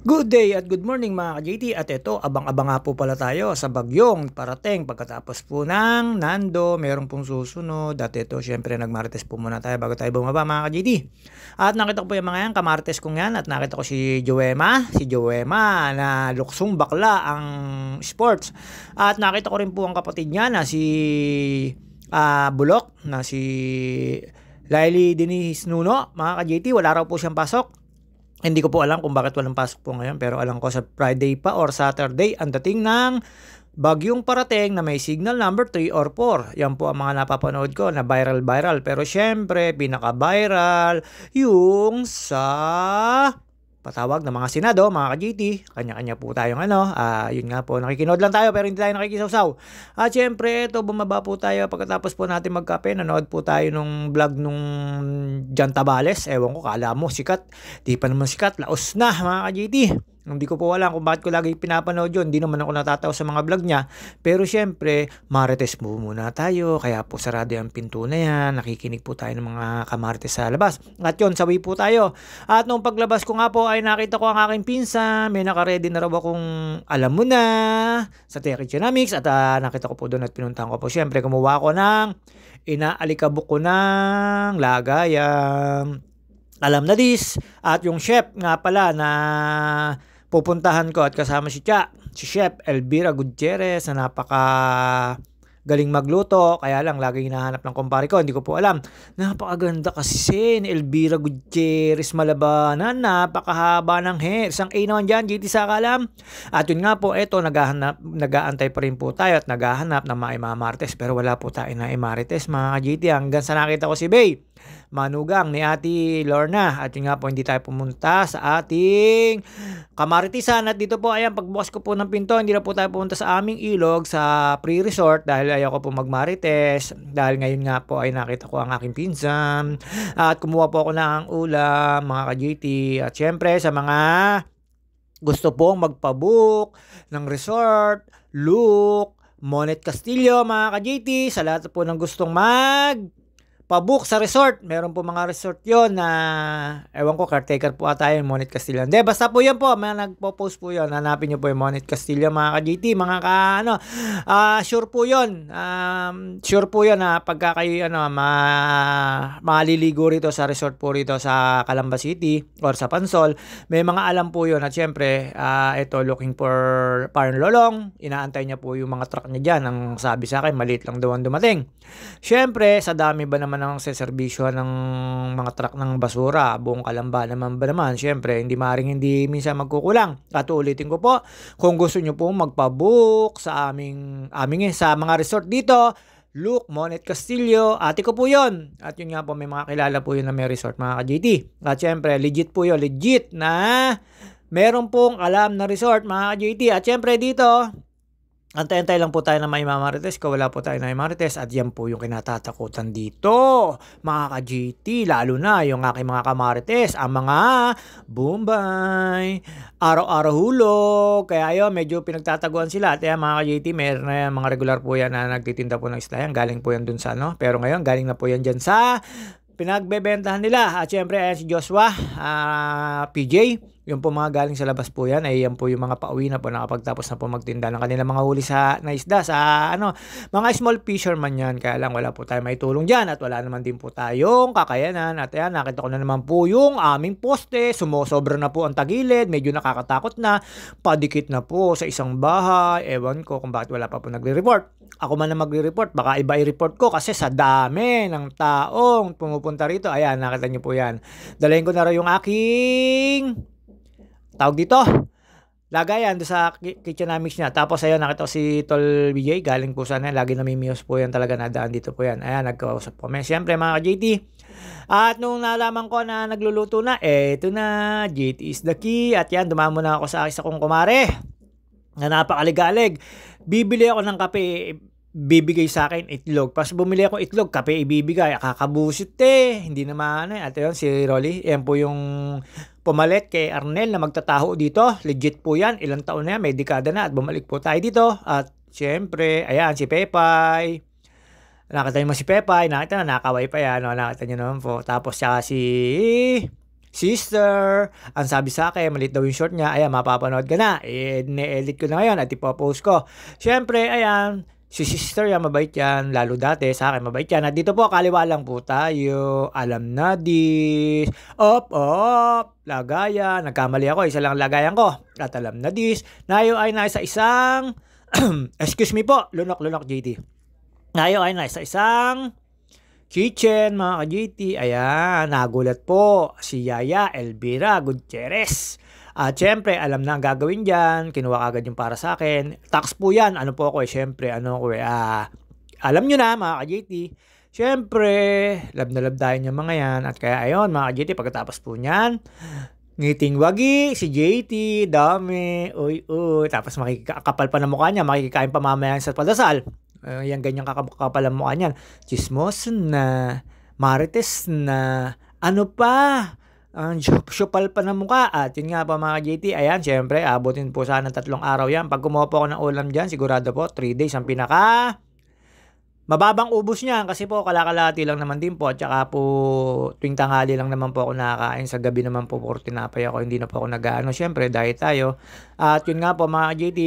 Good day at good morning mga ka-JT, at ito abang-abang nga po pala tayo sa bagyong parating pagkatapos po ng Nando, meron pong susunod. At ito syempre nagmarites po muna tayo bago tayo bumaba mga ka-JT. At nakita ko po yung mga yan, kamarites kong yan, at nakita ko si Joema na luksong bakla ang sports. At nakita ko rin po ang kapatid niya na si Bulok, na si Laili Denise Nuno mga ka-JT. Wala raw po siyang pasok. Hindi ko po alam kung bakit walang pasok po ngayon, pero alam ko sa Friday pa or Saturday ang dating ng bagyong parating na may signal number 3 or 4. Yan po ang mga napapanood ko na viral. Pero syempre, pinaka-viral yung sa patawag ng mga senado, mga ka-GT. Kanya-kanya po tayong yun nga po, nakikinood lang tayo pero hindi tayo nakikisawsaw. At syempre, ito, bumaba po tayo pagkatapos po natin magkape. Nanood po tayo nung vlog nung Jan Tabales. Ewan ko, kala mo sikat. Di pa naman sikat, laos na mga ka-GT. Hindi ko po alam kung bakit ko lagi pinapanood yun. Hindi naman ako natatawa sa mga vlog niya. Pero syempre, marites mo muna tayo. Kaya po sarado ang pinto na yan. Nakikinig po tayo ng mga kamarites sa labas. At yun, sawi po tayo. At nung paglabas ko nga po ay nakita ko ang aking pinsan. May nakaredy na raw akong alam mo na sa Techinomics. At nakita ko po doon at pinuntahan ko po. Syempre, kumuha ko ng inaalikabok ko ng lagayang alam na dis. At yung chef nga pala na pupuntahan ko at kasama si Chef Elvira Gutierrez na napaka galing magluto, kaya lang lagi hinahanap ng kumpare ko, hindi ko po alam. Napakaganda kasi ni Elvira Gutierrez Malabanan, napakahaba ng hair. Isang A naman dyan, GT sa kalam. At yun nga po, eto, nag-aantay pa rin po tayo at naghahanap ng mga imamartes, pero wala po tayo na imarites mga GT hanggang sa nakita ko si Bay Manugang ni Ate Lorna. At yun nga po, hindi tayo pumunta sa ating kamaritisan. At dito po, ayan, pagbukas ko po ng pinto, hindi na po tayo pumunta sa aming ilog sa pre-resort dahil ayaw ko po magmarites. Dahil ngayon nga po ay nakita ko ang aking pinsan. At kumuha po ako ng ulam, mga ka-GT. At syempre, sa mga gusto pong magpabook ng resort, Look, Monet Castillo, mga ka-GT, sa lahat po ng gustong pabook sa resort. Meron po mga resort yon na ewan ko, caretaker po ata yung Monet Castillo. Hindi, basta po yan po. May nagpo-post po yon. Hanapin nyo po yung Monet Castillo mga ka-GT. Mga sure po yon. Sure po yon na pagka kayo maliligo rito sa resort po rito sa Calamba City or sa Pansol, may mga alam po yon. At syempre, ito, looking for Parang Lolong. Inaantay niya po yung mga truck niya dyan. Ang sabi sa akin, maliit lang daw ang dumating. Syempre, sa dami ba naman ng serbisyo ng mga truck ng basura, buong Calamba naman ba naman, syempre, hindi minsan magkukulang. At ulitin ko po, kung gusto nyo po magpabook sa sa mga resort dito, Look, Monet Castillo, ate ko po yon. At yun nga po, may mga kilala po yun na may resort, mga ka-GT. At syempre, legit po yun, legit na meron pong alam na resort, mga ka-GT. At syempre dito, antay-antay lang po tayo na may mamarites. Kung wala po tayo na mamarites, at yan po yung kinatatakutan dito, mga ka-GT, lalo na yung aking mga kamarites, ang mga Bombay, araw-araw hulog. Kaya yun, medyo pinagtataguan sila. At yan, mga ka-GT, meron na yan, mga regular po yan na nagtitinda po ng islayan. Galing po yan dun sa pero ngayon, galing na po yan dyan sa pinagbebentahan nila. At syempre, ayan si Joshua, PJ. Yung po mga galing sa labas po yan, ay yan po yung mga pauwi na po nakapagtapos na po magtinda ng kanilang mga huli na isda sa mga small fisherman yan. Kaya lang wala po tayo maitulong dyan at wala naman din po tayong kakayanan. At yan, nakita ko na naman po yung aming poste, sumosobra na po ang tagilid, medyo nakakatakot na, padikit na po sa isang bahay. Ewan ko kung bakit wala pa po nagre-report. Ako man na magre-report, baka iba i-report ko kasi sa dami ng taong pumupunta rito. Ayan, nakita niyo po yan. Dalayin ko na rin yung aking tawag dito, lagayan doon sa Kitchenomics niya. Tapos ayun, nakita ko si Tol BJ, galing po sana, lagi namimiyos po yan talaga, nadaan dito po yan. Ayan, nagkausap po. Siyempre mga JT, at nung nalaman ko na nagluluto na, eto na, JT is the key. At yan, dumamo na ako sa isa kong kumare na napakaligalig. Bibili ako ng kape, bibigay sa akin itlog. Pas bumili ako itlog, kape ibibigay. Kakabusit hindi naman At yun, si Rolly, yan po yung pumalit kay Arnel na magtataho dito. Legit po yan, ilang taon na yan, may dekada na. At bumalik po tayo dito. At syempre, ayan, si Pepay. Nakita nyo mo si Pepay, nakita na, nakaway pa yan. Nakita nyo naman po. Tapos siya si sister, ang sabi sa akin, maliit daw yung short niya, ayan, mapapanood ka na. Ne-edit ko na ngayon at ipopost ko. Siyempre, ayan, si sister yan, mabait yan. Lalo dati, sa akin, mabait yan. At dito po, kaliwa lang po tayo. Alam na this. Op. Lagayan. Nagkamali ako, isa lang lagayan ko. At alam na this. Nayo ay nasa isang, excuse me po, lunok JT. Nayo ay nasa isang kitchen, mga ka-GT. Ayan, nagulat po si Yaya Elvira Gutierrez. At syempre, alam na ang gagawin dyan. Kinuha agad yung para sa akin. Tax po yan. Ano po ako syempre, alam nyo na, mga ka-GT. Syempre, love na love tayo yung mga yan. At kaya ayun, mga ka-GT, pagkatapos po niyan, ngiting wagi, si JT, dami, uy. Tapos makikakapal pa na mukha niya, makikikain pa mamaya sa padasal. Yan ganyan kakapal ang mukha niyan. Chismos na, marites na, ano pa, syupal pa ng mukha. At yun nga pa mga JT, ayan, syempre, abutin po sana 3 araw yan. Pag kumuha po ako ng ulam dyan, sigurado po, 3 days ang pinaka mababang ubos niyan kasi po kalakalati lang naman din po at saka po tuwing tanghali lang naman po ako nakakain, sa gabi naman po puro tinapay ako, hindi na po ako nag-ano, syempre diet tayo. At yun nga po mga JT,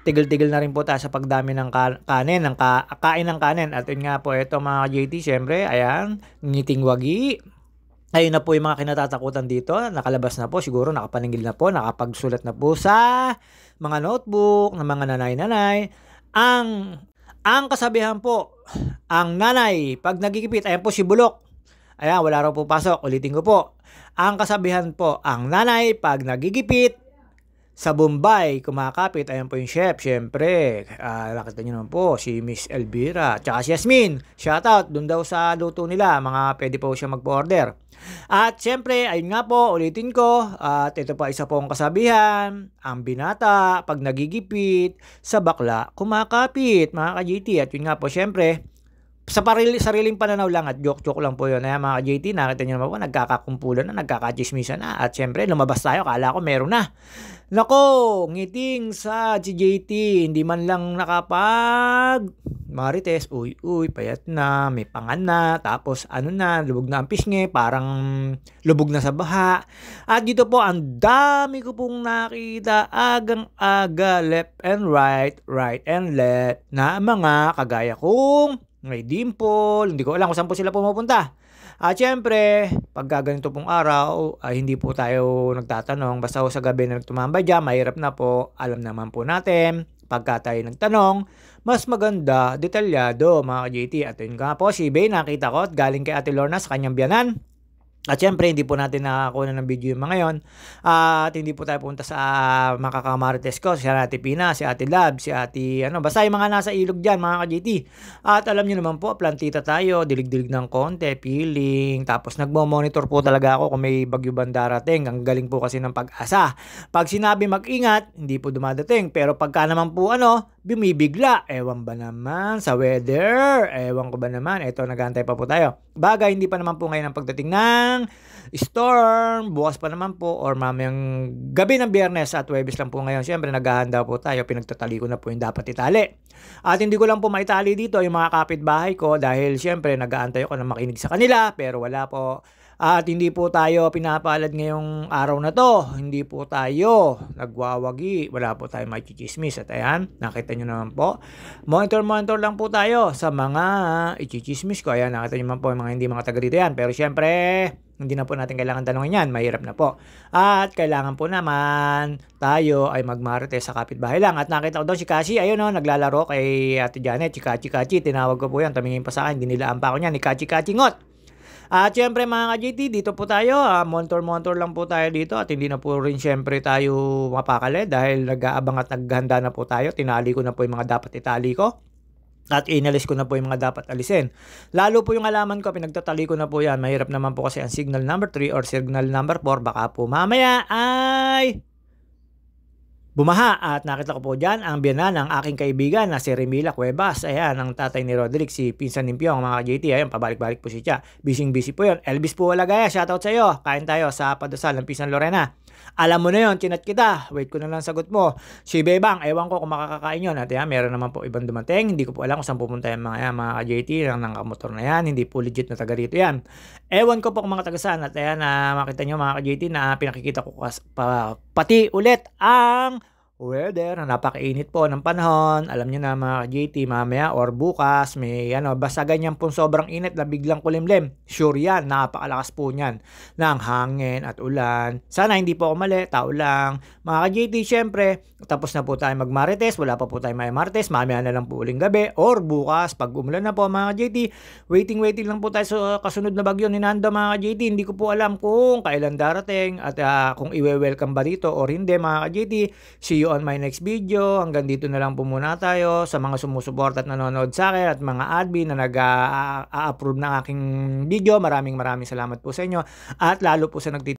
tigil-tigil na rin po tayo sa pagdami ng kanin, kain ng kanin. At yun nga po, ito mga JT, syempre, ayan, ngiting wagi. Ayun na po yung mga kinatatakutan dito. Nakalabas na po, siguro nakapaningil na po, nakapagsulat na po sa mga notebook ng mga nanay-nanay. Ang kasabihan po, ang nanay, pag nagigipit, ayan po si Bulok. Ayan, wala raw po pasok, ulitin ko po. Ang kasabihan po, ang nanay, pag nagigipit, sa Bombay, kumakapit, ayan po yung chef, syempre, nakita nyo naman po, si Miss Elvira, tsaka si Yasmin, shoutout, dun daw sa luto nila, mga pwede po siya mag-order. At syempre, ayun nga po, ulitin ko, at ito pa isa pong kasabihan, ang binata, pag nagigipit, sa bakla, kumakapit, mga ka-GT, at yun nga po, syempre, sa sariling pananaw lang at joke-joke lang po yun. Ayan mga JT, nakita nyo naman po, nagkakakumpulan na, nagkakachismisan na. At syempre, lumabas tayo, kala ko meron na. Nako, ngiting sa JT, hindi man lang marites, uy, payat na, may pangan na, tapos ano na, lubog na ang pisngi, parang lubog na sa baha. At dito po, ang dami ko pong nakita, agang-aga, left and right and left, na mga kagaya kong may dimple, hindi ko alam kung saan po sila pumupunta. At syempre, pag ganito pong araw, hindi po tayo nagtatanong. Basta sa gabi na tumambay dyan, mahirap na po. Alam naman po natin, pagka tayo nagtanong, mas maganda, detalyado mga ka-JT. At yun nga po, si Bay, nakita ko, at galing kay Ate Lorna sa kanyang biyanan. At syempre, hindi po natin nakakuha ng video yung mga yon. At hindi po tayo punta sa makakamarites ko. Si Ate Pina, si Ate Lab, si Ate, basta yung mga nasa ilog dyan, mga ka-JT. At alam nyo naman po, plantita tayo, dilig-dilig ng konti, peeling. Tapos nagmo-monitor po talaga ako kung may bagyo bang darating. Ang galing po kasi ng Pag-asa. Pag sinabi mag-ingat, hindi po dumadating. Pero pagka naman po bumibigla. Ewan ba naman sa weather? Ewan ko ba naman? Ito, nag-aantay pa po tayo. Bagay, hindi pa naman po ngayon ang pagdating ng storm, bukas pa naman po or mamayang gabi ng Biyernes at Huwebes lang po ngayon. Siyempre naghahanda po tayo, pinagtatali ko na po yung dapat itali. At hindi ko lang po maitali dito yung mga kapitbahay ko dahil siyempre nag-aantay ako na makinig sa kanila pero wala po. At hindi po tayo pinapalad ngayong araw na to. Hindi po tayo nagwawagi. Wala po tayo makikichismis. At ayan, nakita nyo naman po. Monitor lang po tayo sa mga ikichismis ko. Ayan, nakita nyo naman po yung mga hindi mga taga dito yan. Pero syempre, hindi na po natin kailangan tanongin yan. Mahirap na po. At kailangan po naman tayo ay magmarites sa kapitbahay lang. At nakita ko daw si Kashi. Ayun naglalaro kay Ate Janet. Si Kachi. Tinawag ko po yan. Tumingin pa sa akin. Dinilaan pa ako niya ni Kachi Ngot. At syempre mga ka-JT, dito po tayo, monitor lang po tayo dito at hindi na po rin syempre tayo mapakali dahil nag-aabang at naghanda na po tayo. Tinali ko na po yung mga dapat itali ko at inalis ko na po yung mga dapat alisin. Lalo po yung alaman ko, pinagtatali ko na po yan. Mahirap naman po kasi ang signal number 3 or signal number 4, baka po mamaya ay bumaha. At nakita ko po dyan ang biyanan ng aking kaibigan na si Remila Cuevas. Ayan, ang tatay ni Roderick, si Pinsan Nimpiong, mga JT. Ayan, pabalik-balik po si siya. Busy po yun. Elvis po wala gaya. Shoutout sa iyo. Kain tayo sa padasal ng Pinsan Lorena. Alam mo na yon, chinat kita. Wait ko na lang sagot mo. Si Bebang, ewan ko kung makakakain yun. At yan, meron naman po ibang dumating. Hindi ko po alam kung saan pupunta yung mga yan, mga ka-JT, ng kamotor na yan. Hindi po legit na taga rito yan. Ewan ko po kung mga taga saan. At ayan, makita nyo mga ka-JT na pinakikita ko pati ulit ang weather, napakainit po ng panahon. Alam niyo na mga JT, mamaya or bukas, may basta ganyan pong sobrang init na biglang kulimlim. Sure yan, napakalakas po niyan ng hangin at ulan. Sana hindi po ako mali, tao lang. Mga JT, syempre, tapos na po tayo magmarites, wala pa po tayo may martes, mamaya na lang po uling gabi or bukas, pag umulan na po mga JT, waiting lang po tayo sa kasunod na bagyo ni Nando mga JT. Hindi ko po alam kung kailan darating at kung iwe-welcome ba dito or hindi mga JT. See you on my next video. Hanggang dito na lang po muna tayo. Sa mga sumusuporta at nanonood sa akin at mga admin na nag-a-approve ng aking video, maraming salamat po sa inyo at lalo po sa